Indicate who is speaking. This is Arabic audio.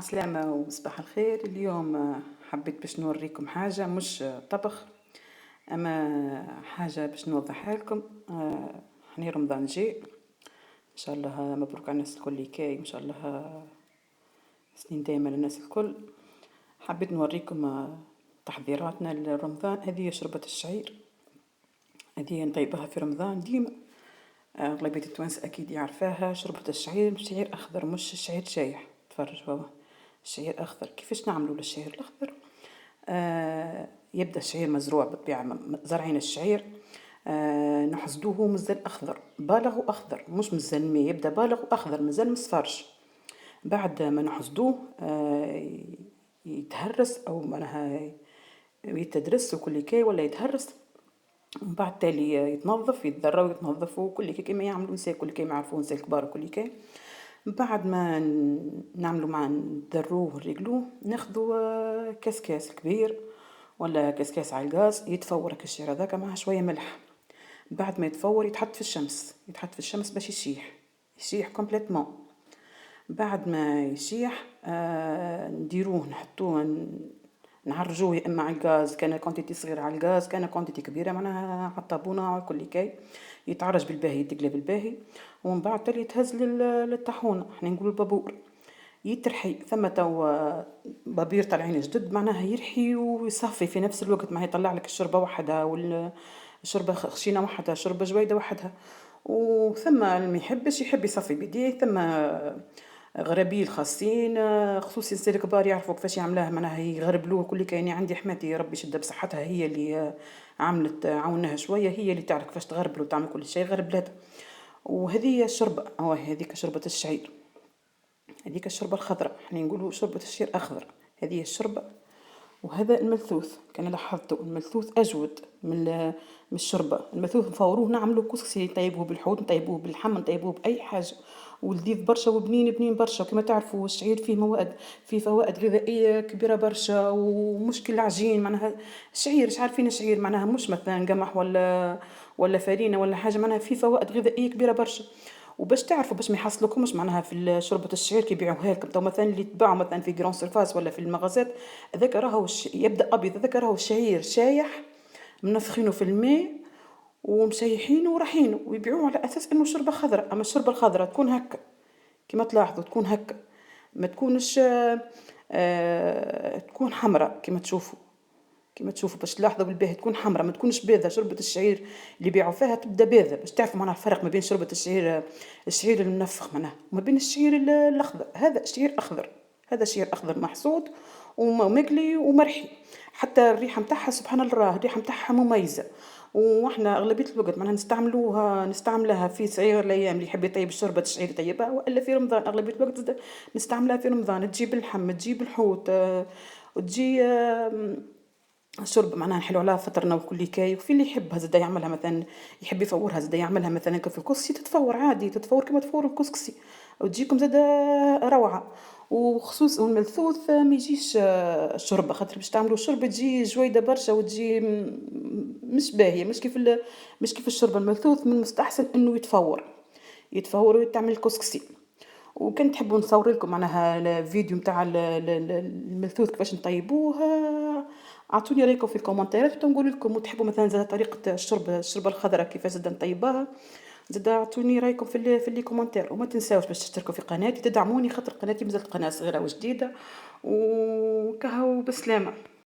Speaker 1: عسلامة وصباح الخير. اليوم حبيت باش نوريكم حاجة مش طبخ، أما حاجة باش نوضحها لكم. حني رمضان جاي إن شاء الله، مبروك على الناس الكل كاي، إن شاء الله سنين دايما للناس الكل. حبيت نوريكم تحضيراتنا لرمضان. هذه شربة الشعير، هذه نطيبها في رمضان ديما. أغلبية التوانسة أكيد يعرفاها. شربة الشعير شعير أخضر مش شعير شايح. تفرج هو الشعير أخضر. كيفاش نعملوا للشعير الأخضر؟ يبدأ الشعير مزروع بالطبيعة، زرعين الشعير، نحصدوه مازال أخضر، بالغ وأخضر، مش مازال مي، يبدأ بالغ وأخضر مازال مصفرش. بعد ما نحصدوه يتهرس أو معناها يتدرس وكل كي ولا يتهرس، ومن بعد تالي يتنظف، يتذرى ويتنظف وكل كي كما يعملوا نساء، كل كي ما يعرفوا نساء الكبار وكل كي. بعد ما نعملوا مع ندروه ونريقلوه، ناخذوا كاس كبير ولا كاس على الغاز، يتفور الشعير هذاك مع شويه ملح. بعد ما يتفور يتحط في الشمس، باش يشيح كومبليتمون. بعد ما يشيح نديروه نحطوه نعرجوه، يا اما على الغاز كان كونتيتي صغيره على الغاز، كان كونتيتي كبيره معناها على الطابونه وكل كي، يتعرج بالباهي، يتقلى بالباهي. ومن بعد تالي يتهز للطاحونه، احنا نقولوا البابور، يترحي. ثم تو بابير طالعين جدد معناها يرحي ويصفي في نفس الوقت، ما يطلع لك الشربه وحدها والشربه خشينه وحدها، شربه جويده وحدها. وثم اللي يحب يصفي بيديه. ثم غرابيل خاصين، خصوصي الناس الكبار يعرفوا كيفاش يعملوه، معناها يغربلوه كل كاين. عندي حماتي ربي يشدها بصحتها، هي اللي عاونها شويه، هي اللي تعرف كيفاش تغربل وتعمل كل شيء غربلتها. وهذه الشربه، هذيك شربه الشعير، هذيك الشربه الخضراء، احنا نقولوا شربه الشعير اخضر. هذه الشربه. وهذا الملثوث، كان لاحظتوا الملثوث اجود من الشربه. الملثوث نفوروه نعملوا كسكسي، نطيبوه بالحوت، نطيبوه باللحم، نطيبوه باي حاجه، ولذيذ برشا وبنين برشا. وكما تعرفوا الشعير فيه فوائد غذائيه كبيره برشا، ومشكل العجين معناها الشعير مش عارفين الشعير معناها مش مثلا قمح ولا فرينه ولا حاجه، معناها فيه فوائد غذائيه كبيره برشا. وباش تعرفوا باش ما يحصلوكمش معناها في شوربه الشعير كي يبيعوها لكم تو مثلا، اللي تباعوا مثلا في جران سيرفاس ولا في المغازات، هذاك راهو يبدا ابيض، هذاك راهو شعير شايح منفخينه في الماء ومشيحينه ورحينه، ويبيعوه على اساس انه شربه خضراء. اما الشربه الخضراء تكون هكا كما تلاحظوا، تكون هكا، ما تكونش تكون حمراء كما تشوفوا باش تلاحظوا بالباهي، تكون حمراء ما تكونش بيضة. شربة الشعير اللي بيعوا فيها تبدا بيضة، باش تعرفوا معناها الفرق ما بين شربة الشعير المنفخ معناها وما بين الشعير الاخضر. هذا شعير اخضر، هذا شعير اخضر محصود ومقلي ومرحي، حتى الريحه نتاعها سبحان الله، الريحه نتاعها مميزه. واحنا اغلبيه الوقت معناها نستعملها في سعير الايام اللي يحب يطيب شوربه الشعير يطيبها، والا في رمضان اغلبيه الوقت نستعملها في رمضان. تجيب اللحم، تجيب الحوت، وتجي الشرب معناها نحلو عليها فطرنا وكل كاي. وفي اللي يحبها زدا يعملها مثلا، يحب يفورها زدا يعملها مثلا كيف الكسكسي، تتفور عادي، تتفور كما تفور الكسكسي وتجيكم زدا روعه. وخصوص الملثوث ما يجيش الشربه، خاطر باش تعملوا الشربه تجي جويده برشا وتجي مش باهيه، مش كيف الشربه الملثوث. من المستحسن انه يتفور ويتعمل الكسكسي. وكان تحبوا نصور لكم معناها الفيديو نتاع الملثوث كيفاش نطيبوه، اعطوني رايكم في الكومنتات ونقول لكم. وتحبوا مثلا زاد طريقه الشربه الخضراء كيفاش زاد نطيبها، زاد اعطوني رايكم في لي كومنتات. وما تنساوش باش تشتركوا في قناتي، تدعموني خاطر قناتي مازالت قناه صغيره وجديده. وكهو بسلامه.